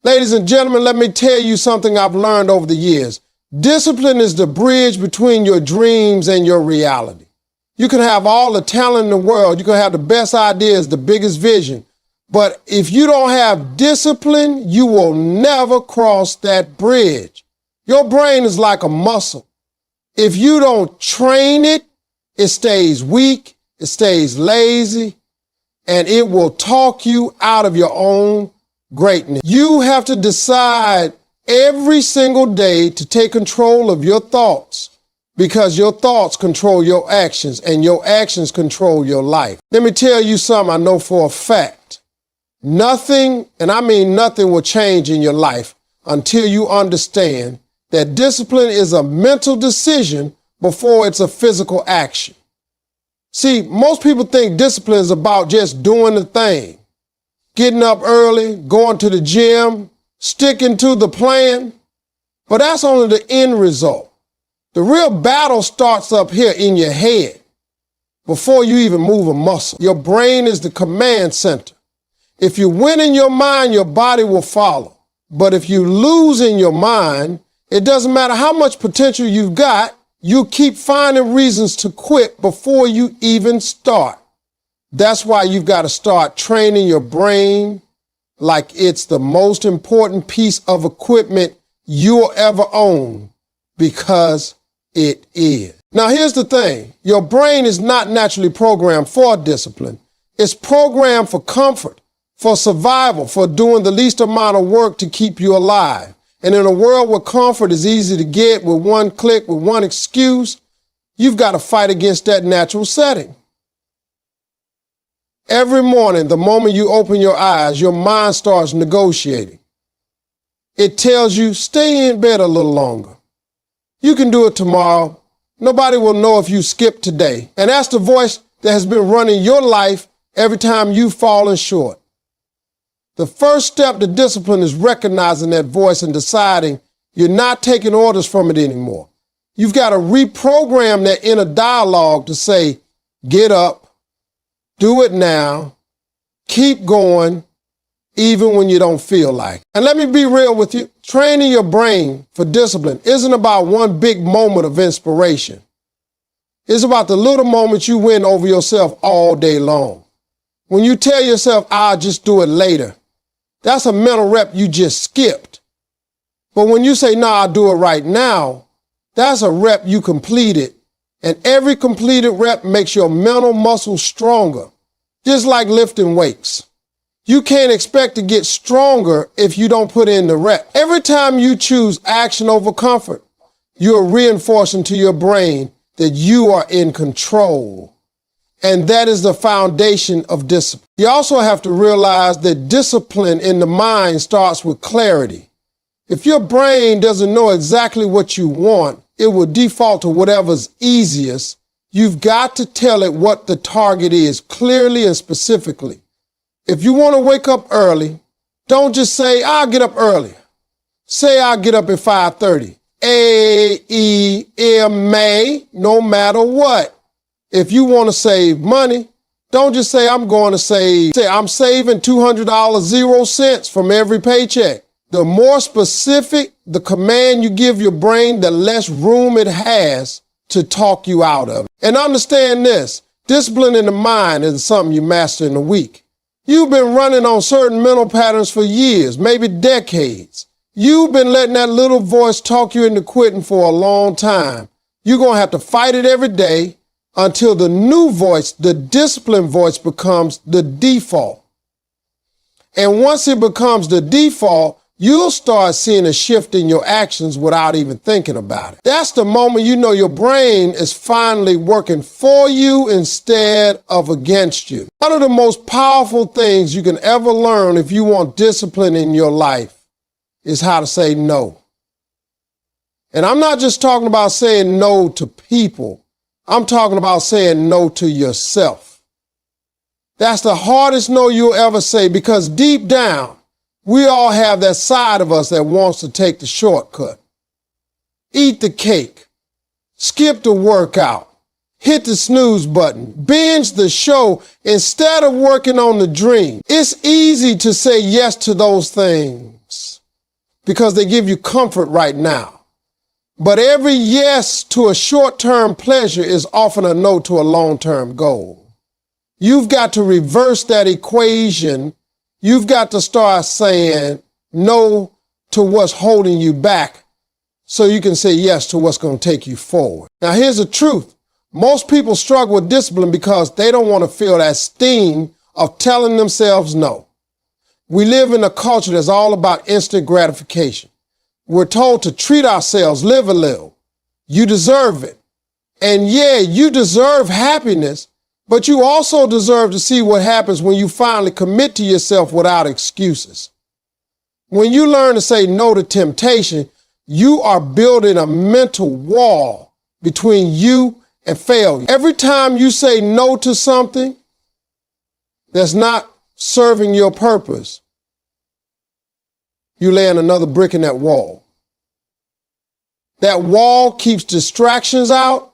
Ladies and gentlemen, let me tell you something I've learned over the years. Discipline is the bridge between your dreams and your reality. You can have all the talent in the world. You can have the best ideas, the biggest vision. But if you don't have discipline, you will never cross that bridge. Your brain is like a muscle. If you don't train it, it stays weak, it stays lazy, and it will talk you out of your own greatness. You have to decide every single day to take control of your thoughts, because your thoughts control your actions and your actions control your life. Let me tell you something I know for a fact. Nothing, and I mean nothing, will change in your life until you understand that discipline is a mental decision before it's a physical action. See, most people think discipline is about just doing the thing. Getting up early, going to the gym, sticking to the plan. But that's only the end result. The real battle starts up here in your head before you even move a muscle. Your brain is the command center. If you win in your mind, your body will follow. But if you lose in your mind, it doesn't matter how much potential you've got, you keep finding reasons to quit before you even start. That's why you've got to start training your brain like it's the most important piece of equipment you'll ever own, because it is. Now, here's the thing. Your brain is not naturally programmed for discipline. It's programmed for comfort, for survival, for doing the least amount of work to keep you alive. And in a world where comfort is easy to get with one click, with one excuse, you've got to fight against that natural setting. Every morning, the moment you open your eyes, your mind starts negotiating. It tells you, stay in bed a little longer. You can do it tomorrow. Nobody will know if you skipped today. And that's the voice that has been running your life every time you've fallen short. The first step to discipline is recognizing that voice and deciding you're not taking orders from it anymore. You've got to reprogram that inner dialogue to say, get up, do it now, keep going, even when you don't feel like it. And let me be real with you. Training your brain for discipline isn't about one big moment of inspiration. It's about the little moments you win over yourself all day long. When you tell yourself, I'll just do it later, that's a mental rep you just skipped. But when you say, no, I'll do it right now, that's a rep you completed. And every completed rep makes your mental muscle stronger, just like lifting weights. You can't expect to get stronger if you don't put in the rep. Every time you choose action over comfort, you're reinforcing to your brain that you are in control. And that is the foundation of discipline. You also have to realize that discipline in the mind starts with clarity. If your brain doesn't know exactly what you want, it will default to whatever's easiest. You've got to tell it what the target is clearly and specifically. If you want to wake up early, don't just say, I'll get up early. Say, I'll get up at 5:30. A-E-M-A, no matter what. If you want to save money, don't just say, I'm going to save. Say, I'm saving $200, 0 cents from every paycheck. The more specific the command you give your brain, the less room it has to talk you out of it. And understand this, discipline in the mind isn't something you master in a week. You've been running on certain mental patterns for years, maybe decades. You've been letting that little voice talk you into quitting for a long time. You're going to have to fight it every day until the new voice, the disciplined voice, becomes the default. And once it becomes the default, you'll start seeing a shift in your actions without even thinking about it. That's the moment you know your brain is finally working for you instead of against you. One of the most powerful things you can ever learn if you want discipline in your life is how to say no. And I'm not just talking about saying no to people. I'm talking about saying no to yourself. That's the hardest no you'll ever say, because deep down, we all have that side of us that wants to take the shortcut. Eat the cake, skip the workout, hit the snooze button, binge the show instead of working on the dream. It's easy to say yes to those things. because they give you comfort right now. But every yes to a short-term pleasure is often a no to a long-term goal. You've got to reverse that equation. You've got to start saying no to what's holding you back so you can say yes to what's going to take you forward. Now, here's the truth. Most people struggle with discipline because they don't want to feel that sting of telling themselves no. We live in a culture that's all about instant gratification. We're told to treat ourselves, live a little. You deserve it. And yeah, you deserve happiness, but you also deserve to see what happens when you finally commit to yourself without excuses. When you learn to say no to temptation, you are building a mental wall between you and failure. Every time you say no to something that's not serving your purpose, you laying another brick in that wall. That wall keeps distractions out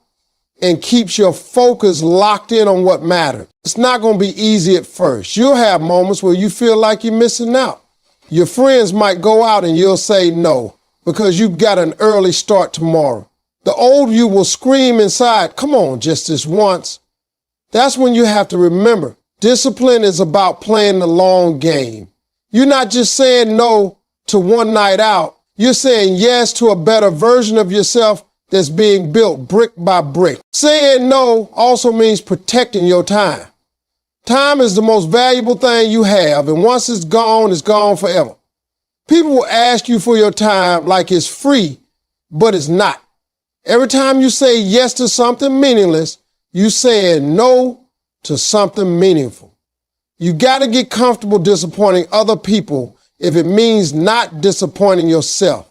and keeps your focus locked in on what matters. It's not going to be easy at first. You'll have moments where you feel like you're missing out. Your friends might go out and you'll say no because you've got an early start tomorrow. The old you will scream inside, come on, just this once. That's when you have to remember, discipline is about playing the long game. You're not just saying no to one night out. You're saying yes to a better version of yourself that's being built brick by brick. Saying no also means protecting your time. Time is the most valuable thing you have, and once it's gone forever. People will ask you for your time like it's free, but it's not. Every time you say yes to something meaningless, you're saying no to something meaningful. You got to get comfortable disappointing other people if it means not disappointing yourself.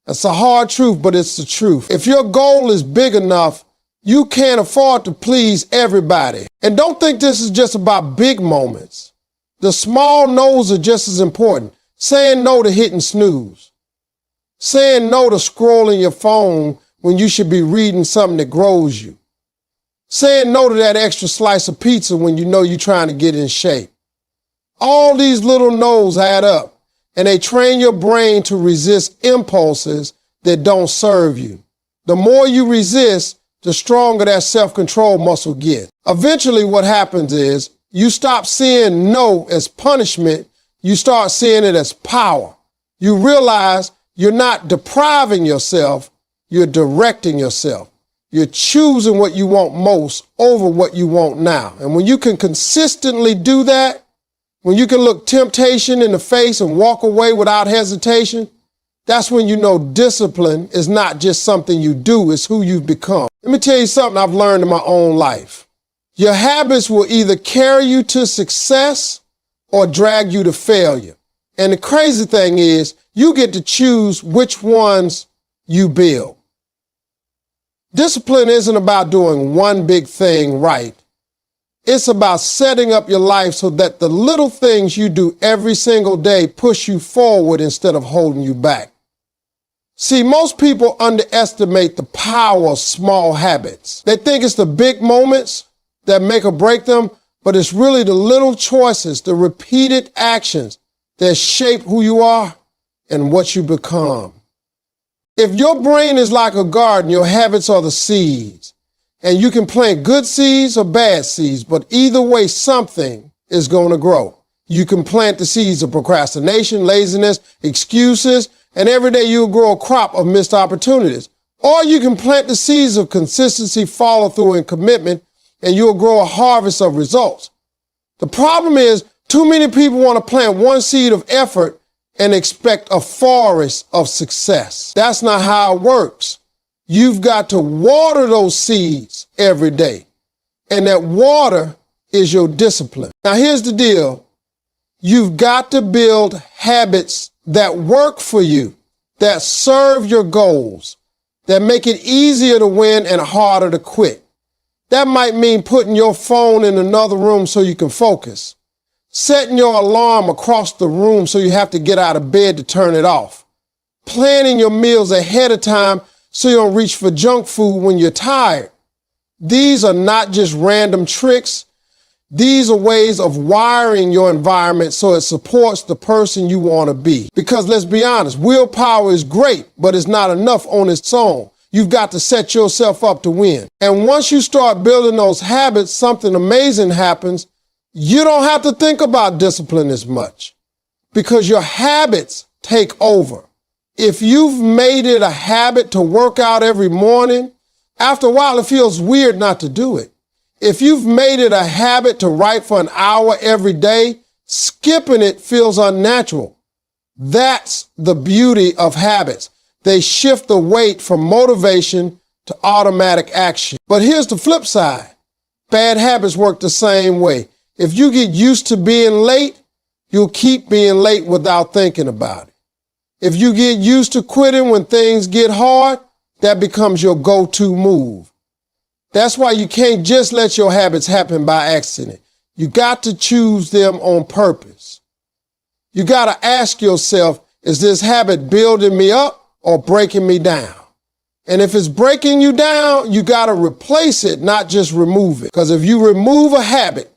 That's a hard truth, but it's the truth. If your goal is big enough, you can't afford to please everybody. And don't think this is just about big moments. The small no's are just as important. Saying no to hitting snooze. Saying no to scrolling your phone when you should be reading something that grows you. Saying no to that extra slice of pizza when you know you're trying to get in shape. All these little no's add up, and they train your brain to resist impulses that don't serve you. The more you resist, the stronger that self-control muscle gets. Eventually what happens is you stop seeing no as punishment, you start seeing it as power. You realize you're not depriving yourself, you're directing yourself. You're choosing what you want most over what you want now. And when you can consistently do that, when you can look temptation in the face and walk away without hesitation, that's when you know discipline is not just something you do, it's who you've become. Let me tell you something I've learned in my own life. Your habits will either carry you to success or drag you to failure. And the crazy thing is, you get to choose which ones you build. Discipline isn't about doing one big thing right. It's about setting up your life so that the little things you do every single day push you forward instead of holding you back. See, most people underestimate the power of small habits. They think it's the big moments that make or break them, but it's really the little choices, the repeated actions that shape who you are and what you become. If your brain is like a garden, your habits are the seeds. And you can plant good seeds or bad seeds, but either way, something is going to grow. You can plant the seeds of procrastination, laziness, excuses, and every day you'll grow a crop of missed opportunities. Or you can plant the seeds of consistency, follow through, and commitment, and you'll grow a harvest of results. The problem is, too many people want to plant one seed of effort and expect a forest of success. That's not how it works. You've got to water those seeds every day. And that water is your discipline. Now, here's the deal. You've got to build habits that work for you, that serve your goals, that make it easier to win and harder to quit. That might mean putting your phone in another room so you can focus, setting your alarm across the room so you have to get out of bed to turn it off, planning your meals ahead of time so you don't reach for junk food when you're tired. These are not just random tricks. These are ways of wiring your environment so it supports the person you want to be. Because let's be honest, willpower is great, but it's not enough on its own. You've got to set yourself up to win. And once you start building those habits, something amazing happens. You don't have to think about discipline as much because your habits take over. If you've made it a habit to work out every morning, after a while it feels weird not to do it. If you've made it a habit to write for an hour every day, skipping it feels unnatural. That's the beauty of habits. They shift the weight from motivation to automatic action. But here's the flip side. Bad habits work the same way. If you get used to being late, you'll keep being late without thinking about it. If you get used to quitting when things get hard, that becomes your go-to move. That's why you can't just let your habits happen by accident. You got to choose them on purpose. You got to ask yourself, is this habit building me up or breaking me down? And if it's breaking you down, you got to replace it, not just remove it. Because if you remove a habit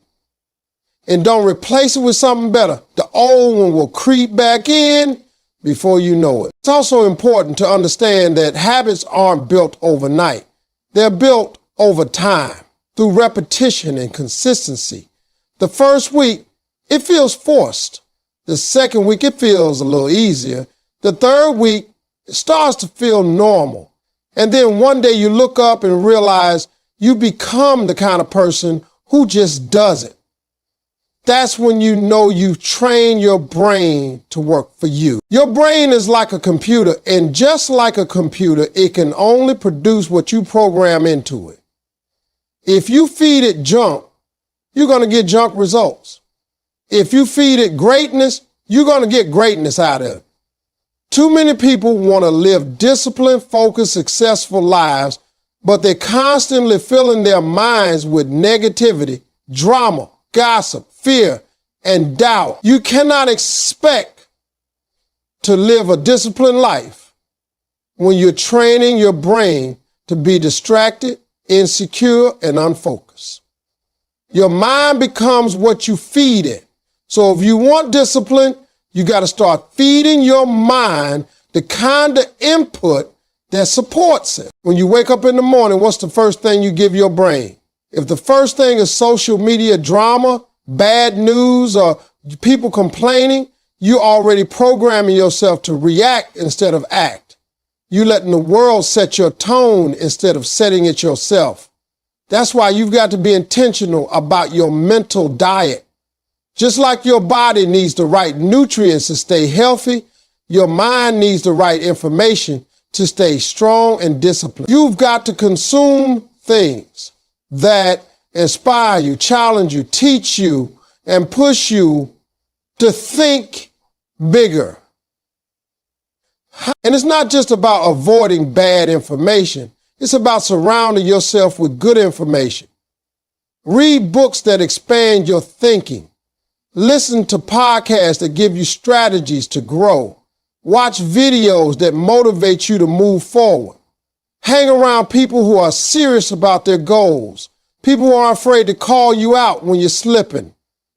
and don't replace it with something better, the old one will creep back in before you know it. It's also important to understand that habits aren't built overnight. They're built over time through repetition and consistency. The first week, it feels forced. The second week, it feels a little easier. The third week, it starts to feel normal. And then one day you look up and realize you become the kind of person who just does it. That's when you know you've trained your brain to work for you. Your brain is like a computer, and just like a computer, it can only produce what you program into it. If you feed it junk, you're going to get junk results. If you feed it greatness, you're going to get greatness out of it. Too many people want to live disciplined, focused, successful lives, but they're constantly filling their minds with negativity, drama, gossip, fear, and doubt. You cannot expect to live a disciplined life when you're training your brain to be distracted, insecure, and unfocused. Your mind becomes what you feed it. So if you want discipline, you got to start feeding your mind the kind of input that supports it. When you wake up in the morning, what's the first thing you give your brain? If the first thing is social media drama, bad news, or people complaining, you're already programming yourself to react instead of act. You're letting the world set your tone instead of setting it yourself. That's why you've got to be intentional about your mental diet. Just like your body needs the right nutrients to stay healthy, your mind needs the right information to stay strong and disciplined. You've got to consume things that inspire you, challenge you, teach you, and push you to think bigger. And it's not just about avoiding bad information. It's about surrounding yourself with good information. Read books that expand your thinking. Listen to podcasts that give you strategies to grow. Watch videos that motivate you to move forward. Hang around people who are serious about their goals. People who aren't afraid to call you out when you're slipping.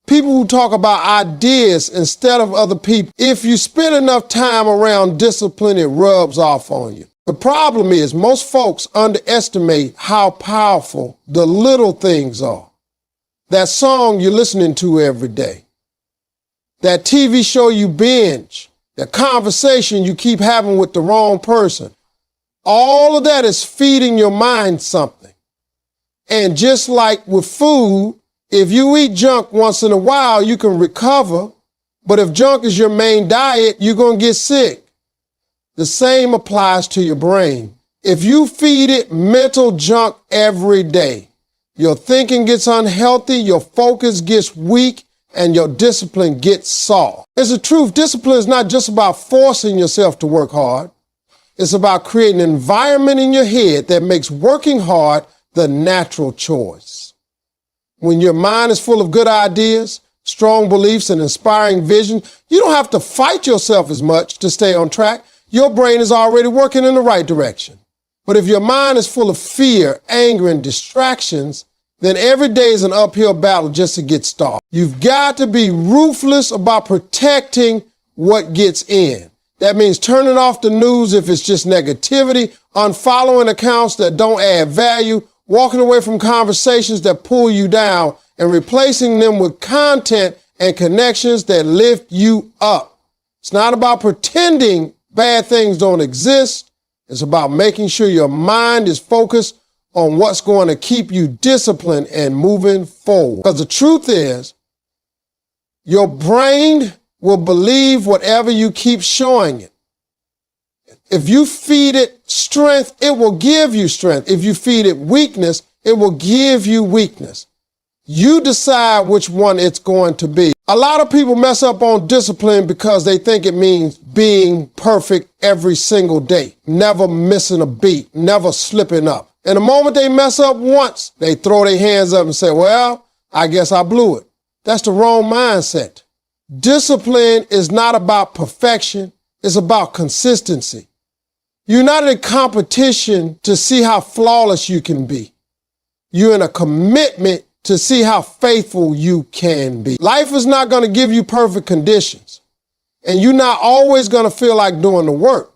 People who talk about ideas instead of other people. If you spend enough time around discipline, it rubs off on you. The problem is most folks underestimate how powerful the little things are. That song you're listening to every day. That TV show you binge. That conversation you keep having with the wrong person. All of that is feeding your mind something. And just like with food, if you eat junk once in a while, you can recover. But if junk is your main diet, you're going to get sick. The same applies to your brain. If you feed it mental junk every day, your thinking gets unhealthy, your focus gets weak, and your discipline gets soft. It's the truth. Discipline is not just about forcing yourself to work hard. It's about creating an environment in your head that makes working hard the natural choice. When your mind is full of good ideas, strong beliefs, and inspiring vision, you don't have to fight yourself as much to stay on track. Your brain is already working in the right direction. But if your mind is full of fear, anger, and distractions, then every day is an uphill battle just to get started. You've got to be ruthless about protecting what gets in. That means turning off the news if it's just negativity, unfollowing accounts that don't add value, walking away from conversations that pull you down, and replacing them with content and connections that lift you up. It's not about pretending bad things don't exist. It's about making sure your mind is focused on what's going to keep you disciplined and moving forward. Because the truth is, your brain will believe whatever you keep showing it. If you feed it strength, it will give you strength. If you feed it weakness, it will give you weakness. You decide which one it's going to be. A lot of people mess up on discipline because they think it means being perfect every single day, never missing a beat, never slipping up. And the moment they mess up once, they throw their hands up and say, well, I guess I blew it. That's the wrong mindset. Discipline is not about perfection. It's about consistency. You're not in a competition to see how flawless you can be. You're in a commitment to see how faithful you can be. Life is not going to give you perfect conditions, and you're not always going to feel like doing the work.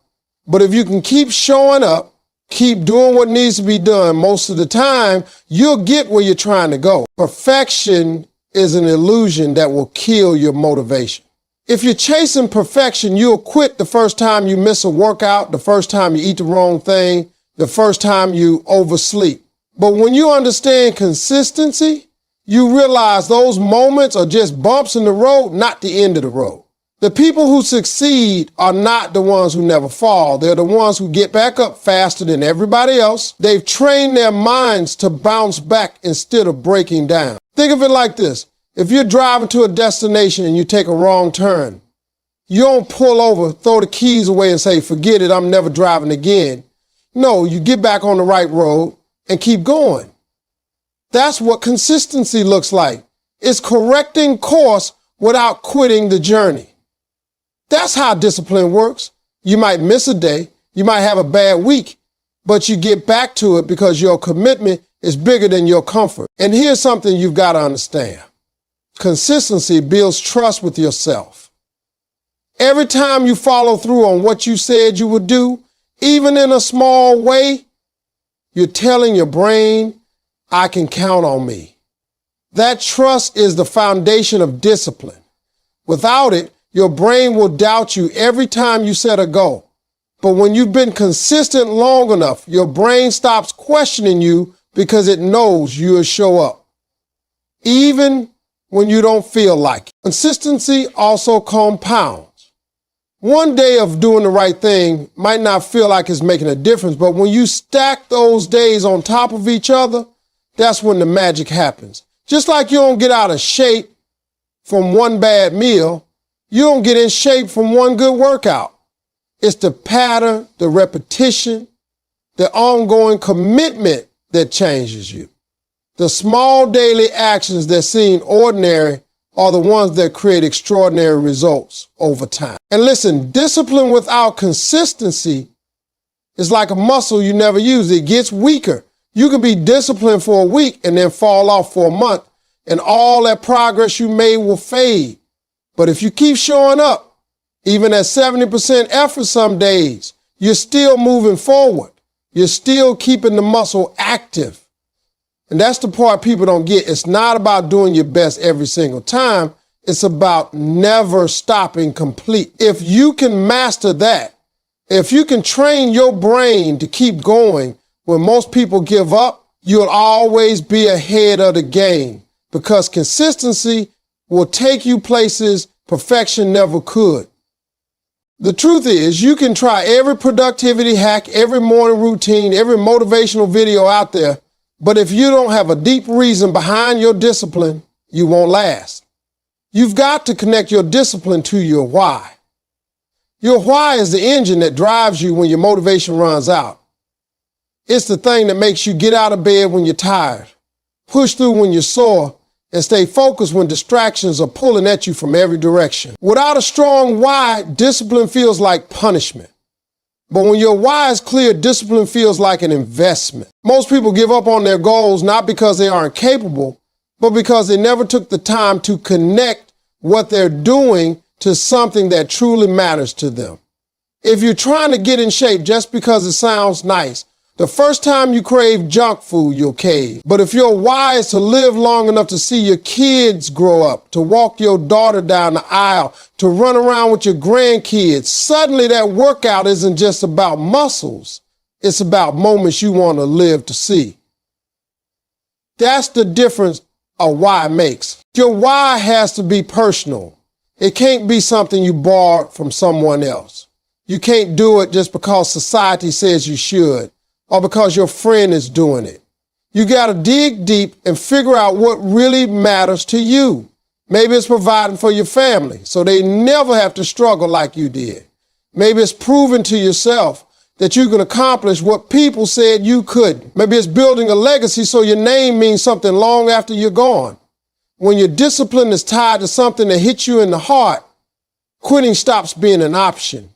But if you can keep showing up, keep doing what needs to be done most of the time, you'll get where you're trying to go. Perfection is an illusion that will kill your motivation. If you're chasing perfection, you'll quit the first time you miss a workout, the first time you eat the wrong thing, the first time you oversleep. But when you understand consistency, you realize those moments are just bumps in the road, not the end of the road. The people who succeed are not the ones who never fall. They're the ones who get back up faster than everybody else. They've trained their minds to bounce back instead of breaking down. Think of it like this. If you're driving to a destination and you take a wrong turn, you don't pull over, throw the keys away and say, forget it, I'm never driving again. No, you get back on the right road and keep going. That's what consistency looks like. It's correcting course without quitting the journey. That's how discipline works. You might miss a day, you might have a bad week, but you get back to it because your commitment is bigger than your comfort. And here's something you've got to understand. Consistency builds trust with yourself. Every time you follow through on what you said you would do, even in a small way, you're telling your brain, I can count on me. That trust is the foundation of discipline. Without it, your brain will doubt you every time you set a goal. But when you've been consistent long enough, your brain stops questioning you because it knows you'll show up, even when you don't feel like it. Consistency also compounds. One day of doing the right thing might not feel like it's making a difference, but when you stack those days on top of each other, that's when the magic happens. Just like you don't get out of shape from one bad meal, you don't get in shape from one good workout. It's the pattern, the repetition, the ongoing commitment that changes you. The small daily actions that seem ordinary are the ones that create extraordinary results over time. And listen, discipline without consistency is like a muscle you never use. It gets weaker. You can be disciplined for a week and then fall off for a month, and all that progress you made will fade. But if you keep showing up, even at 70% effort some days, you're still moving forward. You're still keeping the muscle active. And that's the part people don't get. It's not about doing your best every single time. It's about never stopping complete. If you can master that, if you can train your brain to keep going when most people give up, you'll always be ahead of the game, because consistency will take you places perfection never could. The truth is, you can try every productivity hack, every morning routine, every motivational video out there, but if you don't have a deep reason behind your discipline, you won't last. You've got to connect your discipline to your why. Your why is the engine that drives you when your motivation runs out. It's the thing that makes you get out of bed when you're tired, push through when you're sore, and stay focused when distractions are pulling at you from every direction. Without a strong why, discipline feels like punishment. But when your why is clear, discipline feels like an investment. Most people give up on their goals not because they aren't capable, but because they never took the time to connect what they're doing to something that truly matters to them. If you're trying to get in shape just because it sounds nice, the first time you crave junk food, you'll cave. But if your why is to live long enough to see your kids grow up, to walk your daughter down the aisle, to run around with your grandkids, suddenly that workout isn't just about muscles. It's about moments you want to live to see. That's the difference a why makes. Your why has to be personal. It can't be something you borrowed from someone else. You can't do it just because society says you should, or because your friend is doing it. You got to dig deep and figure out what really matters to you. Maybe it's providing for your family so they never have to struggle like you did. Maybe it's proving to yourself that you can accomplish what people said you couldn't. Maybe it's building a legacy so your name means something long after you're gone. When your discipline is tied to something that hits you in the heart, quitting stops being an option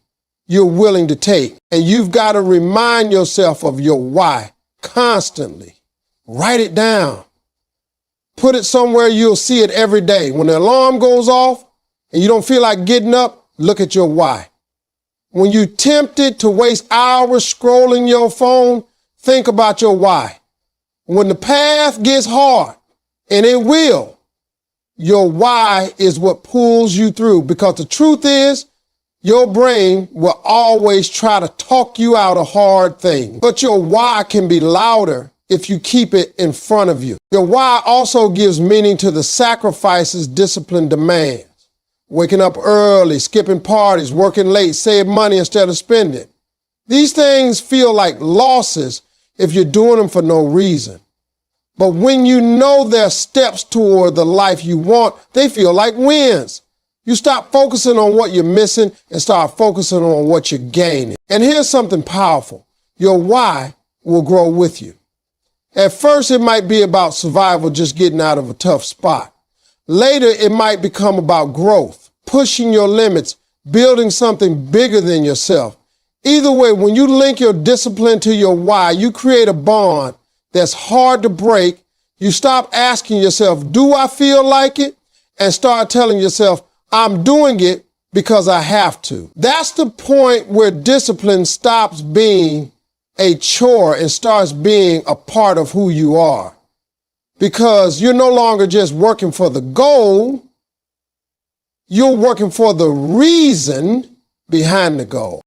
you're willing to take. And you've got to remind yourself of your why constantly. Write it down. Put it somewhere you'll see it every day. When the alarm goes off and you don't feel like getting up, look at your why. When you're tempted to waste hours scrolling your phone, think about your why. When the path gets hard, and it will, your why is what pulls you through, because the truth is, your brain will always try to talk you out of hard things. But your why can be louder if you keep it in front of you. Your why also gives meaning to the sacrifices discipline demands. Waking up early, skipping parties, working late, saving money instead of spending. These things feel like losses if you're doing them for no reason. But when you know they're steps toward the life you want, they feel like wins. You stop focusing on what you're missing and start focusing on what you're gaining. And here's something powerful. Your why will grow with you. At first, it might be about survival, just getting out of a tough spot. Later, it might become about growth, pushing your limits, building something bigger than yourself. Either way, when you link your discipline to your why, you create a bond that's hard to break. You stop asking yourself, do I feel like it? And start telling yourself, I'm doing it because I have to. That's the point where discipline stops being a chore and starts being a part of who you are. Because you're no longer just working for the goal, you're working for the reason behind the goal.